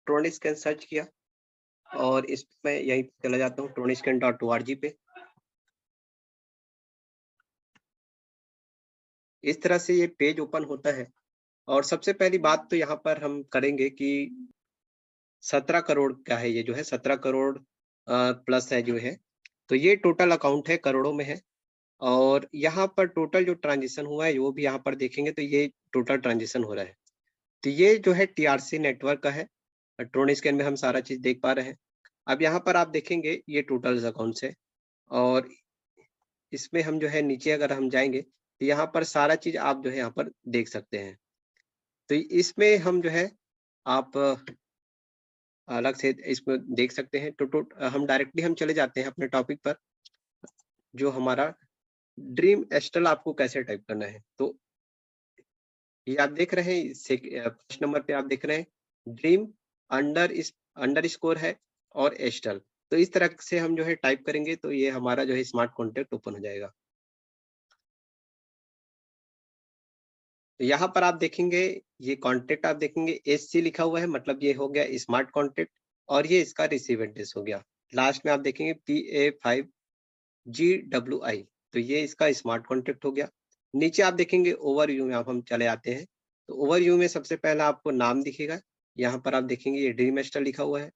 ट्रोनिस्कैन search किया और इस मैं यहीं चला जाता हूँ troniscan.org पे। इस तरह से ये पेज ओपन होता है और सबसे पहली बात तो यहाँ पर हम करेंगे कि 17 करोड़ का है, ये जो है 17 करोड़ प्लस है जो है। तो ये टोटल अकाउंट है, करोड़ों में है। और यहाँ पर टोटल जो ट्रांज़ैक्शन हुआ है वो भी यहाँ पर देखेंगे तो ये टोटल ट्रांज़ैक्शन हो रहा है। तो ये जो है टीआरसी नेटवर्क का है। ट्रोनिस्कैन में हम सारा चीज़ देख पा रहे हैं। अब यहाँ पर आप देखेंगे ये टोटल अकाउंट्स है और इसमें हम जो है नीचे अगर हम जाएँगे तो यहाँ पर सारा चीज़ आप जो है यहाँ पर देख सकते हैं। तो इसमें हम जो है आप अलग से इसमें देख सकते हैं। हम डायरेक्टली हम चले जाते हैं अपने टॉपिक पर, जो हमारा ड्रीम एस्टल आपको कैसे टाइप करना है। तो ये आप देख रहे हैं फर्स्ट नंबर पे आप देख रहे हैं ड्रीम अंडरस्कोर है और एस्टल। तो इस तरह से हम जो है टाइप करेंगे तो ये हमारा जो है स्मार्ट कॉन्टैक्ट ओपन हो जाएगा। तो यहाँ पर आप देखेंगे ये कॉन्टैक्ट आप देखेंगे एससी लिखा हुआ है, मतलब ये हो गया स्मार्ट कॉन्टैक्ट और ये इसका रिसीव एड्रेस हो गया। लास्ट में आप देखेंगे PA5GWI, तो ये इसका स्मार्ट कॉन्टैक्ट हो गया। नीचे आप देखेंगे ओवरव्यू में आप हम चले आते हैं। तो ओवरव्यू में सबसे पहला आपको नाम दिखेगा। यहाँ पर आप देखेंगे ये ड्रीम एस्टर लिखा हुआ है।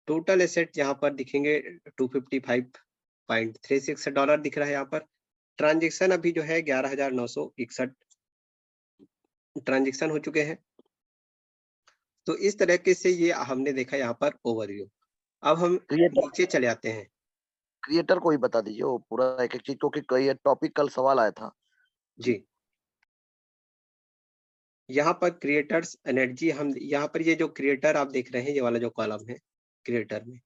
टोटल एसेट यहाँ पर दिखेंगे 255.36 डॉलर दिख रहा है यहाँ पर। ट्रांजेक्शन अभी जो है 11,961 ट्रांजेक्शन हो चुके हैं। तो इस तरीके से ये हमने देखा यहाँ पर ओवरव्यू। अब हम नीचे चले आते हैं। क्रिएटर को ही बता दीजिए वो पूरा एक-एक चीज़, क्योंकि कई टॉपिक कल सवाल आया था। जी। यहाँ पर क्रिएटर्स एनर्जी हम यहाँ पर ये जो क्रिएटर आप देख रहे हैं, ये वाला जो कॉलम है क्रिएटर में,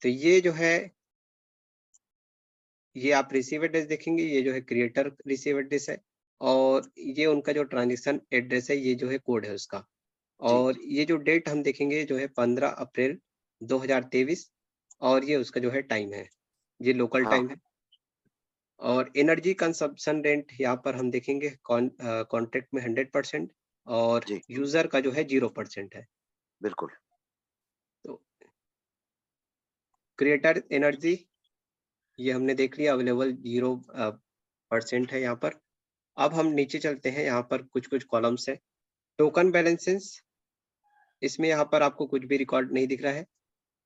तो ये जो है ये आप रिसीव एड्रेस देखेंगे, ये जो है क्रिएटर रिसीव एड्रेस है और ये उनका जो ट्रांजेक्शन एड्रेस है, ये जो है कोड है उसका। और ये जो डेट हम देखेंगे जो है 15 अप्रैल 2023 और ये उसका जो है टाइम है, ये लोकल टाइम है। और एनर्जी कंजम्पशन रेट यहाँ पर हम देखेंगे कॉन्ट्रैक्ट में 100% और यूजर का जो है 0% है। बिल्कुल। तो क्रिएटर एनर्जी ये हमने देख लिया, अवेलेबल 0% है यहाँ पर। अब हम नीचे चलते हैं, यहाँ पर कुछ कॉलम्स है। टोकन बैलेंसेस, इसमें यहाँ पर आपको कुछ भी रिकॉर्ड नहीं दिख रहा है।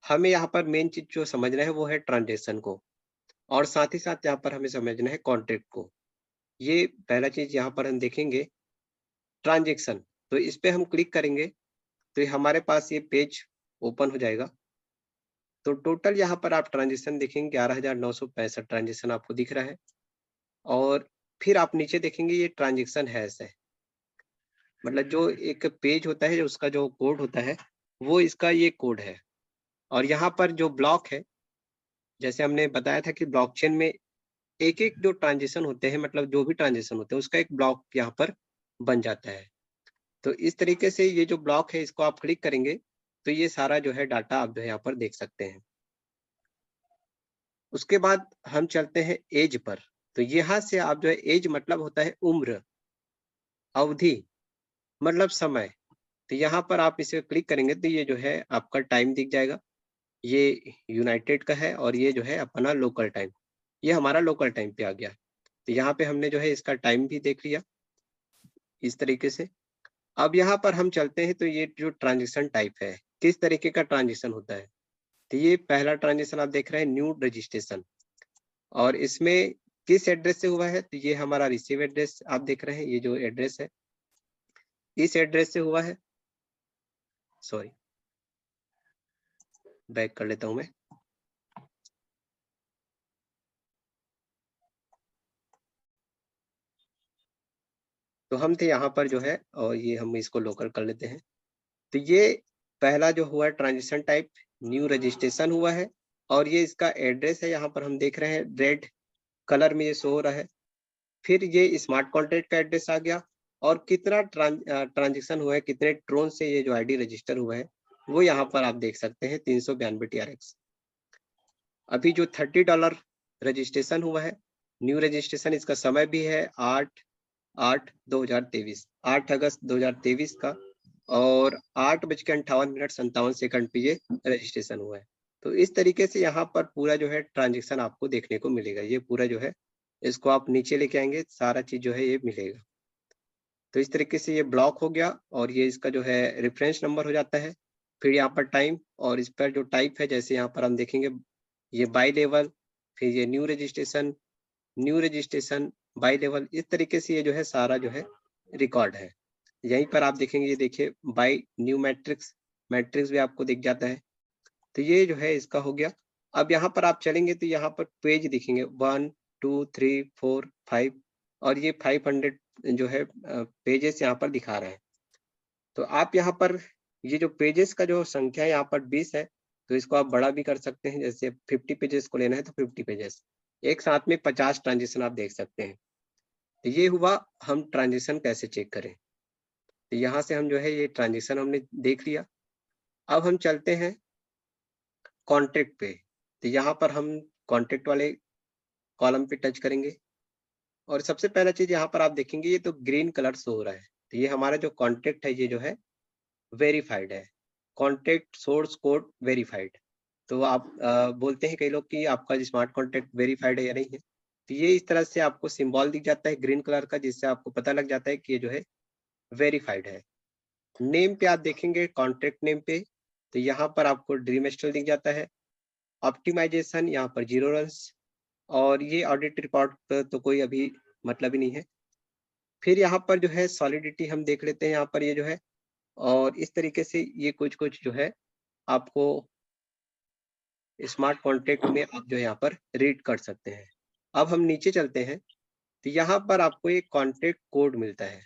हमें यहाँ पर मेन चीज जो समझना है वो है ट्रांजेक्शन को और साथ ही साथ यहाँ पर हमें समझना है कॉन्ट्रैक्ट को। ये पहला चीज यहाँ पर हम देखेंगे ट्रांजेक्शन। तो इस पे हम क्लिक करेंगे तो ये हमारे पास ये पेज ओपन हो जाएगा। तो टोटल यहाँ पर आप ट्रांजेक्शन देखेंगे 11,965 ट्रांजेक्शन आपको दिख रहा है। और फिर आप नीचे देखेंगे ये ट्रांजेक्शन हैश है, मतलब जो एक पेज होता है, जो उसका जो कोड होता है वो इसका ये कोड है। और यहाँ पर जो ब्लॉक है, जैसे हमने बताया था कि ब्लॉकचेन में एक-एक जो ट्रांज़िशन होते हैं, मतलब जो भी ट्रांज़िशन होते हैं उसका एक ब्लॉक यहाँ पर बन जाता है। तो इस तरीके से ये जो ब्लॉक है इसको आप क्लिक करेंगे तो ये सारा जो है डाटा आप जो है यहाँ पर देख सकते हैं। उसके बाद हम चलते हैं एज पर। तो यहाँ से आप जो है एज मतलब होता है उम्र, अवधि मतलब समय। तो यहाँ पर आप इसे क्लिक करेंगे तो ये जो है आपका टाइम दिख जाएगा। ये यूनाइटेड का है और ये जो है अपना लोकल टाइम। ये हमारा लोकल टाइम पे आ गया। तो यहाँ पे हमने जो है इसका टाइम भी देख लिया इस तरीके से। अब यहाँ पर हम चलते हैं तो ये जो ट्रांज़ैक्शन टाइप है, किस तरीके का ट्रांज़ैक्शन होता है। तो ये पहला ट्रांज़ैक्शन आप देख रहे हैं न्यू रजिस्ट्रेशन और इसमें किस एड्रेस से हुआ है, तो ये हमारा रिसीव एड्रेस आप देख रहे हैं, ये जो एड्रेस है इस एड्रेस से हुआ है। सॉरी, बैक कर लेता हूँ मैं। तो हम थे यहाँ पर जो है और ये हम इसको लोकल कर लेते हैं। तो ये पहला जो हुआ ट्रांज़ैक्शन टाइप न्यू रजिस्ट्रेशन हुआ है और ये इसका एड्रेस है, यहाँ पर हम देख रहे हैं रेड कलर में ये शो हो रहा है। फिर ये स्मार्ट कॉन्ट्रैक्ट का एड्रेस आ गया और कितना ट्रांज़ैक्शन हुआ है, कितने ट्रोन से ये जो आईडी रजिस्टर हुआ है वो यहाँ पर आप देख सकते हैं 392 TRX। अभी जो $30 रजिस्ट्रेशन हुआ है, न्यू रजिस्ट्रेशन, इसका समय भी है 8/8/2023, 8 अगस्त 2023 का और 8:58 पे ये रजिस्ट्रेशन हुआ है। तो इस तरीके से यहाँ पर पूरा जो है ट्रांज़ैक्शन आपको देखने को मिलेगा। ये पूरा जो है इसको आप नीचे लेके आएँगे, सारा चीज़ जो है ये मिलेगा। तो इस तरीके से ये ब्लॉक हो गया और ये इसका जो है रेफ़रेंस नंबर हो जाता है। फिर यहाँ पर टाइम और इस पर जो टाइप है, जैसे यहाँ पर हम देखेंगे ये बाय लेवल, फिर ये न्यू रजिस्ट्रेशन, बाय लेवल, इस तरीके से ये जो है सारा जो है रिकॉर्ड है। यहीं पर आप देखेंगे, ये देखिए बाय न्यू मैट्रिक्स, मैट्रिक्स भी आपको दिख जाता है। तो ये जो है इसका हो गया। अब यहाँ पर आप चलेंगे तो यहाँ पर पेज दिखेंगे 1, 2, 3, 4, 5 और ये 500 जो है पेजेस यहाँ पर दिखा रहे हैं। तो आप यहाँ पर ये जो पेजेस का जो संख्या है यहाँ पर 20 है, तो इसको आप बड़ा भी कर सकते हैं। जैसे 50 पेजेस को लेना है तो 50 पेजेस। एक साथ में 50 ट्रांज़ैक्शन आप देख सकते हैं। तो ये हुआ, हम ट्रांज़ैक्शन कैसे चेक करें। तो यहाँ से हम जो है ये ट्रांज़ैक्शन हमने देख लिया। अब हम चलते हैं कॉन्टैक्ट पे। तो यहाँ पर हम कॉन्टैक्ट वाले कॉलम पे टच करेंगे और सबसे पहला चीज़ यहाँ पर आप देखेंगे, ये तो ग्रीन कलर शो हो रहा है। तो ये हमारा जो कॉन्टैक्ट है ये जो है वेरिफाइड है। Contact source code verified. तो आप बोलते हैं कई लोग कि आपका स्मार्ट कॉन्टैक्ट वेरिफाइड है या नहीं है। तो ये इस तरह से आपको सिंबल दिख जाता है ग्रीन कलर का, जिससे आपको पता लग जाता है कि ये जो है वेरिफाइड है। नेम पे आप देखेंगे कॉन्टैक्ट नेम पे, तो यहाँ पर आपको ड्रीम स्टाइल दिख जाता है। ऑप्टिमाइजेशन यहाँ पर 0 रन्स और ये ऑडिट रिपोर्ट पर तो कोई अभी मतलब ही नहीं है। फिर यहाँ पर जो है सॉलिडिटी हम देख लेते हैं यहाँ पर ये जो है, और इस तरीके से ये कुछ-कुछ जो है आपको स्मार्ट कॉन्टैक्ट में आप जो है यहाँ पर रीड कर सकते हैं। अब हम नीचे चलते हैं, तो यहाँ पर आपको एक कॉन्टैक्ट कोड मिलता है।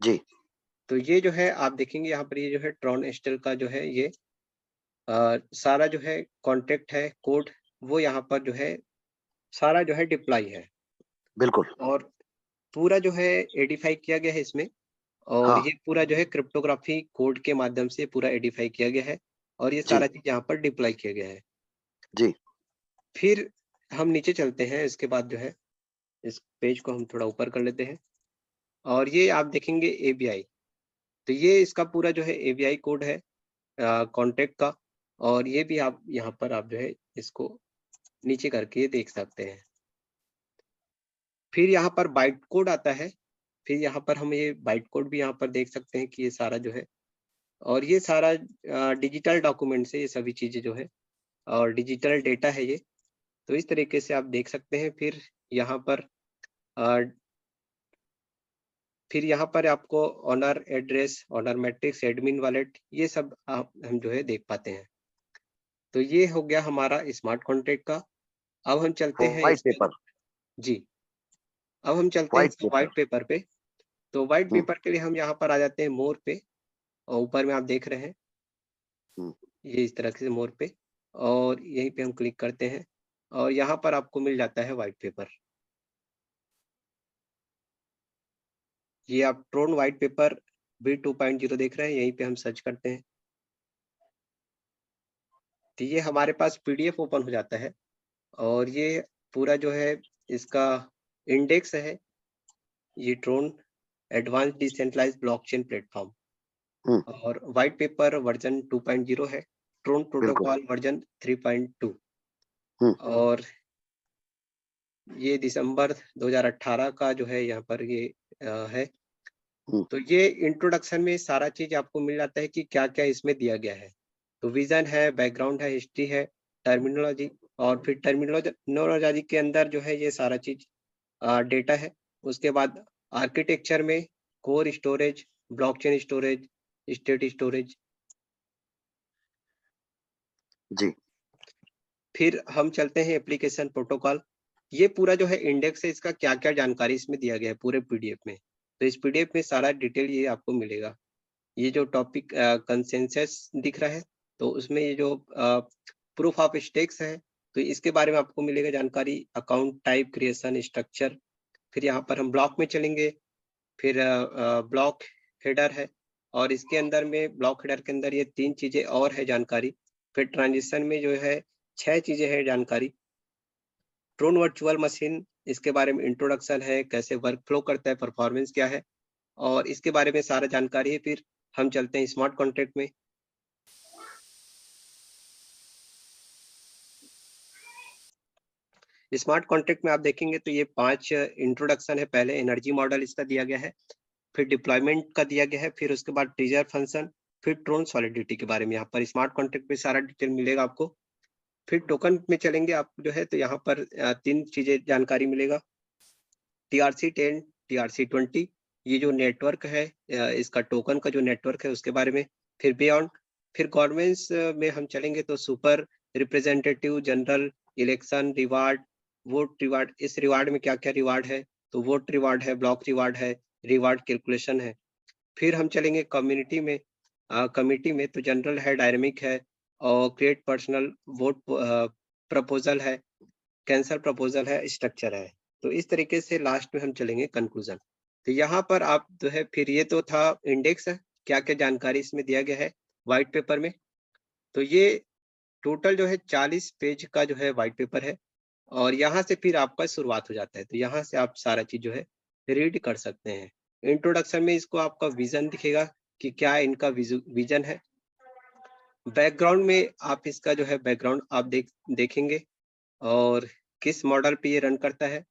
जी, तो ये जो है आप देखेंगे यहाँ पर ये जो है ट्रॉन एस्टेल का जो है ये सारा जो है कॉन्टैक्ट है कोड, वो यहाँ पर जो है सारा जो है डिप्लॉय है बिल्कुल। और पूरा जो है एडिफाई किया गया है इसमें। और हाँ, ये पूरा जो है क्रिप्टोग्राफी कोड के माध्यम से पूरा एडिफाई किया गया है और ये जी, सारा चीज़ यहाँ पर डिप्लॉय किया गया है। जी, फिर हम नीचे चलते हैं, इसके बाद जो है इस पेज को हम थोड़ा ऊपर कर लेते हैं और ये आप देखेंगे एबीआई। तो ये इसका पूरा जो है एबीआई कोड है कॉन्टैक्ट का, और ये भी आप यहाँ पर आप जो है इसको नीचे करके ये देख सकते हैं। फिर यहाँ पर बाइट कोड आता है, फिर यहाँ पर हम ये बाइट कोड भी यहाँ पर देख सकते हैं कि ये सारा जो है, और ये सारा डिजिटल डॉक्यूमेंट से ये सभी चीज़ें जो है और डिजिटल डेटा है ये। तो इस तरीके से आप देख सकते हैं। यहाँ पर अ, फिर यहाँ पर आपको owner address, owner matrix, admin wallet, ये सब आप हम जो है देख पाते हैं। तो ये हो गया हमारा स्मार्ट कॉन्ट्रैक्ट का। अब हम चलते हैं व्हाइट इसके, पेपर, जी, अब हम चलते हैं व्हाइट इसके पेपर। व्हाइट पेपर पे। तो व्हाइट हुँ, पेपर के लिए हम यहाँ पर आ जाते हैं मोर पे, और ऊपर में आप देख रहे हैं हुँ, ये इस तरह से मोर पे, और यहीं पे हम क्लिक करते हैं और यहाँ पर आपको मिल जाता है व्हाइट पेपर। ये आप ट्रोन व्हाइट पेपर V 2.0 देख रहे हैं, यहीं पे हम सर्च करते हैं। तो ये हमारे पास पीडीएफ ओपन हो जाता है और ये पूरा जो है इसका इंडेक्स है, ये Tron advance decentralised blockchain platform, हुँ, और व्हाइट पेपर वर्जन 2.0 है, ट्रोन बिल्कुल। प्रोटोकॉल वर्जन 3.2, हुँ, और ये दिसंबर 2018 का जो है यहाँ पर ये है। हुँ, तो ये इंट्रोडक्शन में सारा चीज़ आपको मिल जाता है कि क्या-क्या इसमें दिया गया है। तो विज़न है, बैकग्राउंड है, हिस्ट्री है, टर्मिनोलॉजी, और फिर टर्मिनोलॉजी के अंदर जो है ये सारा चीज़ डेटा है। उसके बाद आर्किटेक्चर में core storage, blockchain storage, state storage. जी, फिर हम चलते हैं एप्लीकेशन प्रोटोकॉल। ये पूरा जो है इंडेक्स है, इसका क्या-क्या जानकारी इसमें दिया गया है पूरे पीडीएफ में। तो इस पीडीएफ में सारा डिटेल ये आपको मिलेगा। ये जो टॉपिक कंसेंसस दिख रहा है, तो उसमें ये जो प्रूफ ऑफ स्टेक्स है, तो इसके बारे में आपको मिलेगा जानकारी, अकाउंट टाइप, क्रिएशन, स्ट्रक्चर। फिर यहाँ पर हम ब्लॉक में चलेंगे, फिर ब्लॉक हेडर है, और इसके अंदर में ब्लॉक हेडर के अंदर ये 3 चीज़ें और है जानकारी। फिर ट्रांज़िशन में जो है 6 चीज़ें हैं जानकारी। ट्रोन वर्चुअल मशीन, इसके बारे में इंट्रोडक्शन है, कैसे वर्क फ्लो करता है, परफॉर्मेंस क्या है, और इसके बारे में सारा जानकारी है। फिर हम चलते हैं स्मार्ट कॉन्ट्रैक्ट में। स्मार्ट कॉन्ट्रैक्ट में आप देखेंगे तो ये 5 इंट्रोडक्शन है। पहले एनर्जी मॉडल इसका दिया गया है, फिर डिप्लॉयमेंट का दिया गया है, फिर उसके बाद ट्रिगर फंक्शन, फिर ट्रोन सॉलिडिटी के बारे में यहाँ पर स्मार्ट कॉन्ट्रैक्ट में सारा डिटेल मिलेगा आपको। फिर टोकन में चलेंगे आप जो है तो यहाँ पर 3 चीजें जानकारी मिलेगा। TRC10, TRC20, ये जो नेटवर्क है इसका टोकन का जो नेटवर्क है उसके बारे में। फिर बियॉन्ड, फिर गवर्नमेंट्स में हम चलेंगे तो super representative, general election, reward, vote reward. इस रिवार्ड में क्या क्या रिवार्ड है, तो वोट रिवार्ड है, ब्लॉक रिवार्ड है, रिवार्ड कैलकुलेशन है। फिर हम चलेंगे कम्युनिटी में। कमिटी में तो जनरल है, डायनेमिक है, और क्रिएट पर्सनल वोट प्रपोजल है, कैंसर प्रपोजल है, स्ट्रक्चर है। तो इस तरीके से लास्ट में हम चलेंगे कंक्लूजन। तो यहाँ पर आप जो है, फिर ये तो था इंडेक्स है, क्या क्या जानकारी इसमें दिया गया है व्हाइट पेपर में। तो ये टोटल जो है 40 पेज का जो है व्हाइट पेपर है, और यहाँ से फिर आपका शुरुआत हो जाता है। तो यहाँ से आप सारा चीज जो है रीड कर सकते हैं। इंट्रोडक्शन में इसको आपका विजन दिखेगा कि क्या इनका विजन है। बैकग्राउंड में आप इसका जो है बैकग्राउंड आप देखेंगे, और किस मॉडल पे ये रन करता है।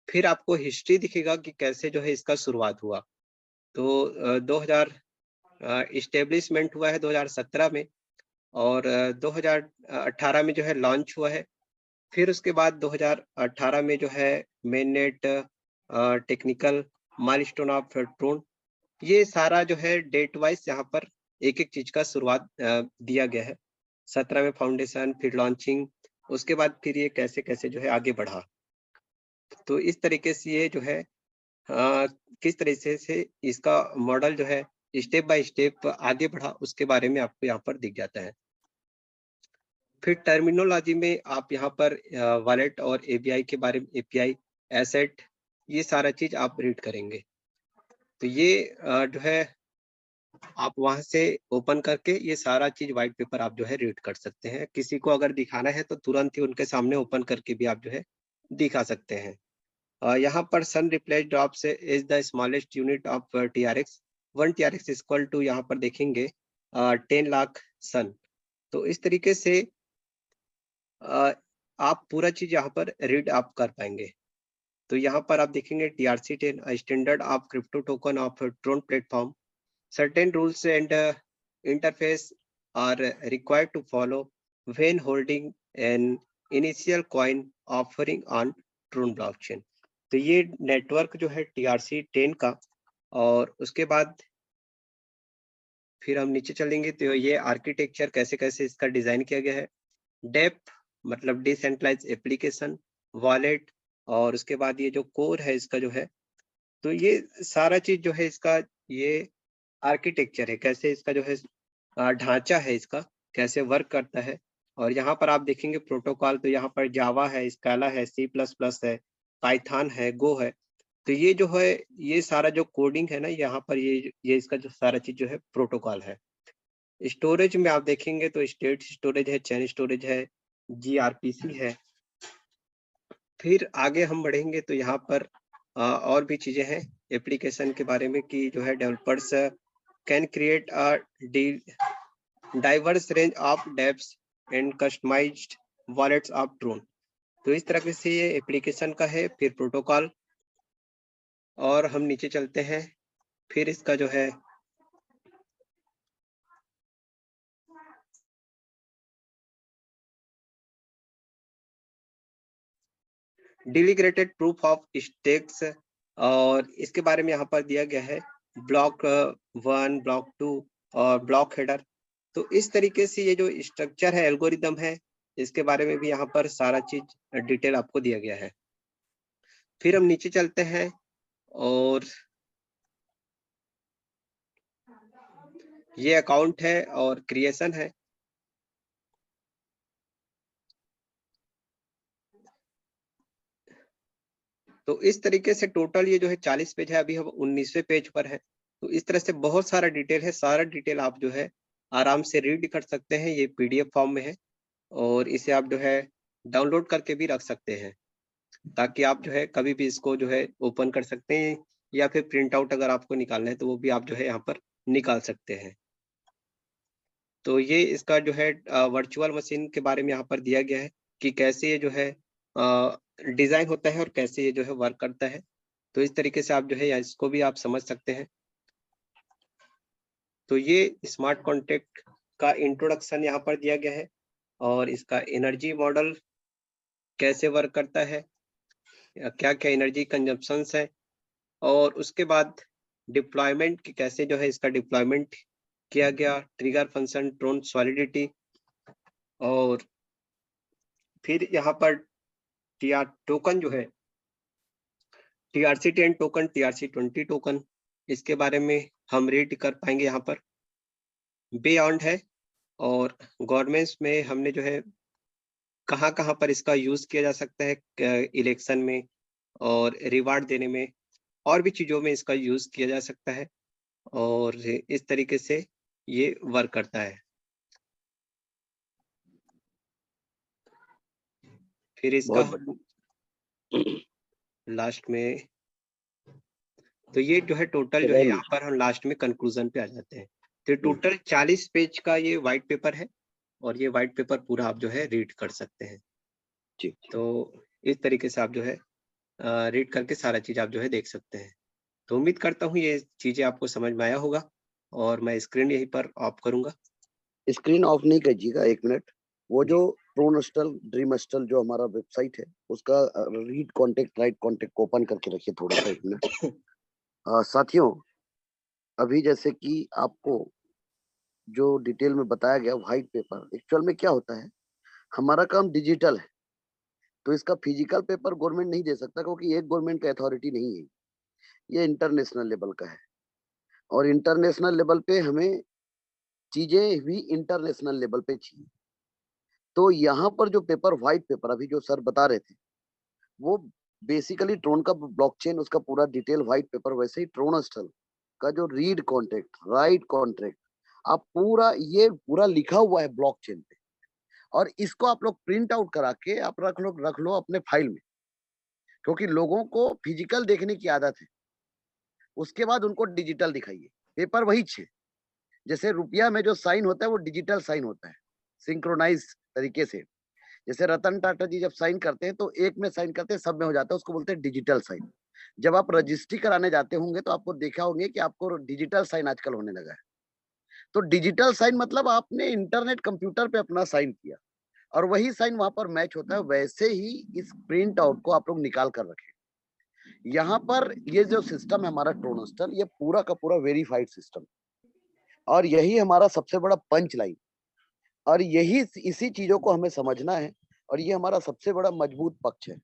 फिर आपको हिस्ट्री दिखेगा कि कैसे जो है इसका शुरुआत हुआ। तो 2000 इस्टेब्लिशमेंट हुआ है 2017 में, और 2018 में जो है लॉन्च हुआ है। फिर उसके बाद 2018 में जो है mainnet technical milestone of Tron, ये सारा जो है डेट वाइज यहाँ पर एक-एक चीज का शुरुआत दिया गया है। 17 में फाउंडेशन, फिर लॉन्चिंग, उसके बाद फिर ये कैसे-कैसे जो है आगे बढ़ा। तो इस तरीके से ये जो है किस तरीके से इसका मॉडल जो है स्टेप बाय स्टेप आगे बढ़ा, उसके बारे में आपको यहाँ पर दिख जाता है। फिर टर्मिनोलॉजी में आप यहाँ पर वॉलेट और एपीआई के बारे में, एपीआई, एसेट, ये सारा चीज आप रीड करेंगे। तो ये जो है आप वहां से ओपन करके ये सारा चीज व्हाइट पेपर आप जो है रीड कर सकते हैं। किसी को अगर दिखाना है तो तुरंत ही उनके सामने ओपन करके भी आप जो है दिखा सकते हैं। यहाँ पर सन रिप्लेस ड्रॉप से is the smallest unit of TRX। 1 TRX equal to यहाँ पर देखेंगे 10 लाख सन। तो इस तरीके से आप पूरा चीज यहाँ पर रीड आप कर पाएंगे। तो यहाँ पर आप देखेंगे TRC10 standard of crypto token of Tron platform. Certain rules and interface are required to follow when holding an initial coin offering on Tron blockchain। तो ये नेटवर्क जो है TRC10 का, और उसके बाद फिर हम नीचे चलेंगे तो ये आर्किटेक्चर कैसे-कैसे इसका डिजाइन किया गया है। डेप्थ मतलब डिसेंट्रलाइज एप्लीकेशन, वॉलेट, और उसके बाद ये जो कोर है इसका जो है, तो ये सारा चीज जो है इसका ये आर्किटेक्चर है, कैसे इसका जो है ढांचा है इसका, कैसे वर्क करता है। और यहाँ पर आप देखेंगे प्रोटोकॉल, तो यहाँ पर जावा है, स्काला है, C++ है, पाइथन है, गो है। तो ये जो है ये सारा जो कोडिंग है ना, यहाँ पर ये इसका जो सारा चीज जो है प्रोटोकॉल है। स्टोरेज में आप देखेंगे तो स्टेट स्टोरेज है, चैन स्टोरेज है, GRPC है। फिर आगे हम बढ़ेंगे तो यहाँ पर और भी चीजें हैं एप्लीकेशन के बारे में, कि जो है developers can create diverse range of dApps and customized wallets of Tron। तो इस तरह से ये एप्लीकेशन का है। फिर प्रोटोकॉल, और हम नीचे चलते हैं, फिर इसका जो है डेलीगेटेड प्रूफ ऑफ स्टेक्स, और इसके बारे में यहाँ पर दिया गया है ब्लॉक 1, ब्लॉक 2 और ब्लॉक हेडर। तो इस तरीके से ये जो स्ट्रक्चर है, एल्गोरिदम है, इसके बारे में भी यहाँ पर सारा चीज डिटेल आपको दिया गया है। फिर हम नीचे चलते हैं, और ये अकाउंट है और क्रिएशन है। तो इस तरीके से टोटल ये जो है 40 पेज है, अभी हम 19वें पेज पर है। तो इस तरह से बहुत सारा डिटेल है, सारा डिटेल आप जो है आराम से रीड कर सकते हैं। ये PDF फॉर्म में है, और इसे आप जो है डाउनलोड करके भी रख सकते हैं, ताकि आप जो है कभी भी इसको जो है ओपन कर सकते हैं, या फिर प्रिंट आउट अगर आपको निकालना है तो वो भी आप जो है यहाँ पर निकाल सकते हैं। तो ये इसका जो है वर्चुअल मशीन के बारे में यहाँ पर दिया गया है कि कैसे ये जो है डिज़ाइन होता है और कैसे ये जो है वर्क करता है। तो इस तरीके से आप जो है या इसको भी आप समझ सकते हैं। तो ये स्मार्ट कॉन्ट्रैक्ट का इंट्रोडक्शन यहाँ पर दिया गया है और इसका एनर्जी मॉडल कैसे वर्क करता है, क्या-क्या एनर्जी कंजम्पशंस है और उसके बाद डिप्लॉयमेंट कि कैसे जो है इसका डिप्लॉयमेंट किया गया, ट्रिगर फंक्शन, ट्रोन सॉलिडिटी और फिर यहाँ पर टीआर टोकन जो है, TRC10 टोकन, TRC20 टोकन, इसके बारे में हम रीड कर पाएँगे यहाँ पर। बियॉन्ड है और गवर्नमेंट्स में हमने जो है कहाँ-कहाँ पर इसका यूज़ किया जा सकता है इलेक्शन में और रिवार्ड देने में, और भी चीज़ों में इसका यूज़ किया जा सकता है और इस तरीके से ये वर्क करता है। फिर इसका बहुत हम लास्ट में तो ये जो है टोटल जो है बढ़िया। यहाँ पर हम लास्ट में कंक्लूजन पे आ जाते हैं। तो हम्म, टोटल 40 पेज का ये व्हाइट पेपर है और ये व्हाइट पेपर पूरा आप जो है रीड कर सकते हैं। जी। तो इस तरीके से आप जो है रीड करके सारा चीज़ आप जो है देख सकते हैं। तो उम्मीद करता हूँ ये चीज़ें आपको समझ में आया होगा और मैं स्क्रीन यहीं पर ऑफ करूँगा। स्क्रीन ऑफ नहीं कीजिएगा, 1 मिनट। वो जी, जो प्रोनस्टल, ड्रीमस्टल जो हमारा वेबसाइट है, उसका read contact, right contact open करके रखिए थोड़ा-सा 1 मिनट। साथियों, अभी जैसे कि आपको जो डिटेल में बताया गया व्हाइट पेपर, एक्चुअल में क्या होता है, हमारा काम डिजिटल है, तो इसका फिजिकल पेपर गवर्नमेंट नहीं दे सकता क्योंकि एक गवर्नमेंट का अथॉरिटी नहीं है। ये इंटरनेशनल लेवल का है और इंटरनेशनल लेवल पे हमें चीज़ें भी इंटरनेशनल लेवल पे चाहिए। तो यहाँ पर जो पेपर व्हाइट पेपर अभी जो सर बता रहे थे, वो बेसिकली ट्रोन का ब्लॉकचेन, उसका पूरा डिटेल व्हाइट पेपर, वैसे ही ट्रोनस्टल का जो रीड कॉन्ट्रैक्ट, राइट कॉन्ट्रैक्ट, आप पूरा ये पूरा लिखा हुआ है ब्लॉकचेन पे और इसको आप लोग प्रिंट आउट करा के आप रख लो अपने फाइल में, क्योंकि लोगों को फिजिकल देखने की आदत है। उसके बाद उनको डिजिटल दिखाइए। पेपर वही छे, जैसे रुपया में जो साइन होता है वो डिजिटल साइन होता है, सिंक्रोनाइज तरीके से। जैसे रतन टाटा जी जब साइन करते हैं तो एक में साइन करते हैं, सब में हो जाता है, उसको बोलते हैं डिजिटल साइन। जब आप रजिस्ट्री कराने जाते होंगे तो आपको देखा होंगे कि आपको डिजिटल साइन आजकल होने लगा है। तो डिजिटल साइन मतलब आपने इंटरनेट कंप्यूटर पे अपना साइन किया और वही साइन वहां पर मैच होता है। वैसे ही इस प्रिंट आउट को आप लोग निकाल कर रखें। यहाँ पर ये जो सिस्टम है हमारा ट्रोनस्टल, ये पूरा का पूरा वेरीफाइड सिस्टम और यही हमारा सबसे बड़ा पंच लाइन और यही इसी चीजों को हमें समझना है और ये हमारा सबसे बड़ा मजबूत पक्ष है।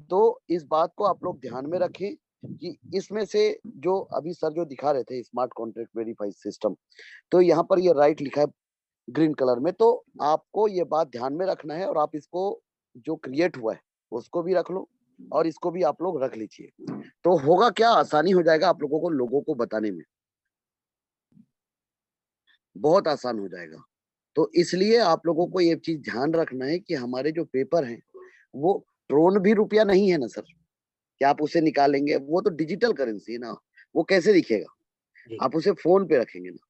तो इस बात को आप लोग ध्यान में रखें कि इसमें से जो अभी सर जो दिखा रहे थे स्मार्ट कॉन्ट्रैक्ट वेरीफाइड सिस्टम, तो यहाँ पर ये राइट लिखा है ग्रीन कलर में, तो आपको ये बात ध्यान में रखना है और आप इसको जो क्रिएट हुआ है उसको भी रख लो और इसको भी आप लोग रख लीजिए। तो होगा क्या, आसानी हो जाएगा आप लोगों को, लोगों को बताने में बहुत आसान हो जाएगा। तो इसलिए आप लोगों को ये चीज ध्यान रखना है कि हमारे जो पेपर हैं वो ट्रोन भी रुपया नहीं है ना सर, कि आप उसे निकालेंगे, वो तो डिजिटल करेंसी है ना, वो कैसे दिखेगा, जी, आप उसे फोन पे रखेंगे ना।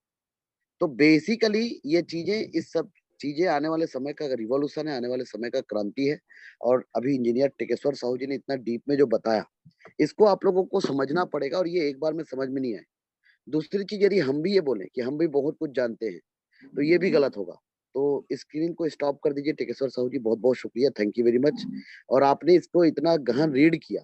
तो बेसिकली ये चीजें, इस सब चीजें आने वाले समय का रिवॉल्यूशन है, आने वाले समय का क्रांति है। और अभी इंजीनियर टेकेश्वर साहू जी ने इतना डीप में जो बताया, इसको आप लोगों को समझना पड़ेगा और ये एक बार में समझ में नहीं आए। दूसरी चीज, यदि हम भी ये बोले कि हम भी बहुत कुछ जानते हैं तो ये भी गलत होगा। तो स्क्रीन को स्टॉप कर दीजिए। टेकेश्वर साहू जी बहुत बहुत शुक्रिया, थैंक यू वेरी मच। और आपने इसको इतना गहन रीड किया